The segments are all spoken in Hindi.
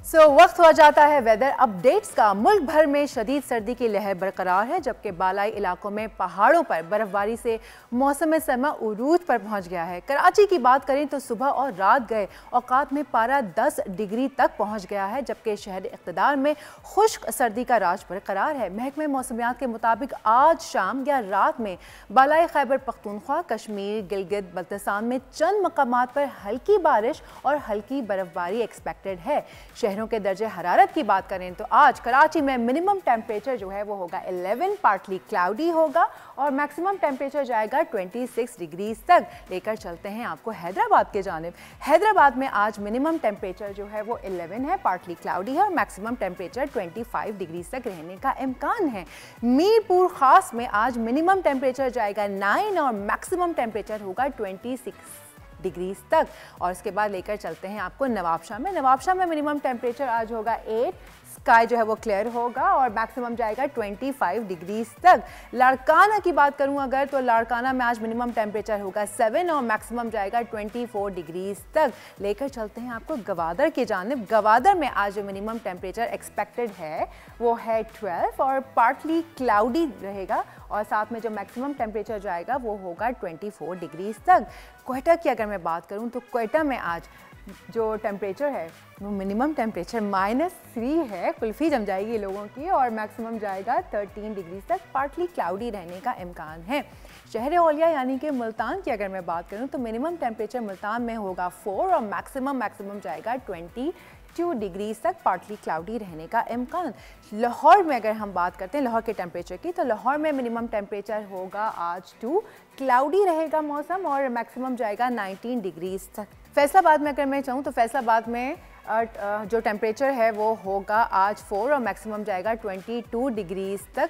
वक्त हो जाता है वेदर अपडेट्स का। मुल्क भर में शदीद सर्दी की लहर बरकरार है, जबकि बालाई इलाकों में पहाड़ों पर बर्फबारी से मौसम सरमा उरूज पर पहुंच गया है। कराची की बात करें तो सुबह और रात गए औकात में पारा 10 डिग्री तक पहुंच गया है, जबकि शहर इक़्तिदार में खुश्क सर्दी का राज बरकरार है। महकमे मौसमियात के मुताबिक आज शाम या रात में बालाई खैबर पख्तूनख्वा, कश्मीर, गिलगित बल्तिस्तान में चंद मकामात पर हल्की बारिश और हल्की बर्फबारी एक्सपेक्टेड है। शहरों के दर्जे हरारत की बात करें तो आज कराची में मिनिमम टेम्परेचर जो है वो होगा 11, पार्टली क्लाउडी होगा और मैक्सिमम टेम्परेचर जाएगा 26 डिग्रीज तक। लेकर चलते हैं आपको हैदराबाद के जानिब। हैदराबाद में आज मिनिमम टेम्परेचर जो है वो 11 है, पार्टली क्लाउडी है और मैक्सिमम टेम्परेचर 25 डिग्रीज तक रहने का इम्कान है। मीरपुर खास में आज मिनिमम टेम्परेचर जाएगा 9 और मैक्सिमम टेम्परेचर होगा 26 डिग्रीज तक। और इसके बाद लेकर चलते हैं आपको नवाबशाह में। नवाबशाह में मिनिमम टेम्परेचर आज होगा 8, स्काई जो है वो क्लियर होगा और मैक्सिमम जाएगा 25 डिग्रीज तक। लाड़काना की बात करूं अगर तो लाड़काना में आज मिनिमम टेम्परेचर होगा 7 और मैक्सिमम जाएगा 24 डिग्रीज तक। लेकर चलते हैं आपको गवादर की जानिब। गवादर में आज जो मिनिमम टेम्परेचर एक्सपेक्टेड है वो है 12 और पार्टली क्लाउडी रहेगा और साथ में जो मैक्सिमम टेम्परेचर जाएगा वो होगा 24 डिग्रीज तक। क्वेटा की अगर मैं बात करूं तो क्वेटा में आज जो टेम्परेचर है वो मिनिमम टेम्परेचर -3 है, कुल्फ़ी जम जाएगी लोगों की, और मैक्सिमम जाएगा 13 डिग्री तक। पार्टली क्लाउडी रहने का इम्कान है। शहर औलिया यानी कि मुल्तान की अगर मैं बात करूं तो मिनिमम टेम्परेचर मुल्तान में होगा 4 और मैक्सिमम जाएगा 22 डिग्रीज तक, पार्टली क्लाउडी रहने का इम्कान। लाहौर में अगर हम बात करते हैं लाहौर के टेम्परेचर की तो लाहौर में मिनिमम टेम्परेचर होगा आज 2, क्लाउडी रहेगा मौसम और मैक्सिमम जाएगा 19 डिग्रीज तक। फैसलाबाद में अगर मैं चाहूँ तो फैसलाबाद में जो टेम्परेचर है वो होगा आज 4 और मैक्सिमम जाएगा 22 डिग्रीज तक।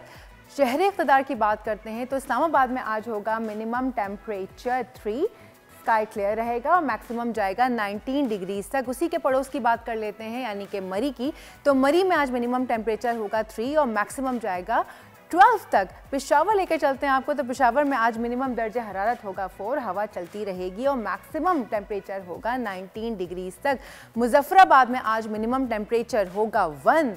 शहर इक़्तिदार की बात करते हैं तो इस्लामाबाद में आज होगा मिनिमम टेम्परेचर 3, स्काई क्लियर रहेगा और मैक्सिमम जाएगा 19 डिग्रीज तक। उसी के पड़ोस की बात कर लेते हैं यानी कि मरी की, तो मरी में आज मिनिमम टेम्परेचर होगा 3 और मैक्सिमम जाएगा 12 तक। पेशावर लेकर चलते हैं आपको तो पेशावर में आज मिनिमम दर्जे हरारत होगा 4, हवा चलती रहेगी और मैक्सिमम टेम्परेचर होगा 19 डिग्रीज तक। मुजफ्फराबाद में आज मिनिमम टेम्परेचर होगा 1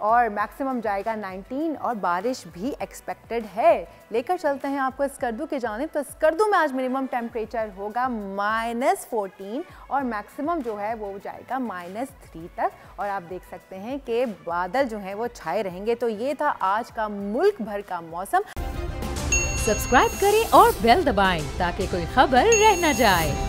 और मैक्सिमम जाएगा 19 और बारिश भी एक्सपेक्टेड है। लेकर चलते हैं आपको स्कर्दू की जानिब, तो स्कर्दू में आज मिनिमम टेम्परेचर होगा -14 और मैक्सिमम जो है वो जाएगा -3 तक। और आप देख सकते हैं कि बादल जो हैं वो छाए रहेंगे। तो ये था आज का मुल्क भर का मौसम। सब्सक्राइब करें और बेल दबाएं ताकि कोई खबर रह न जाए।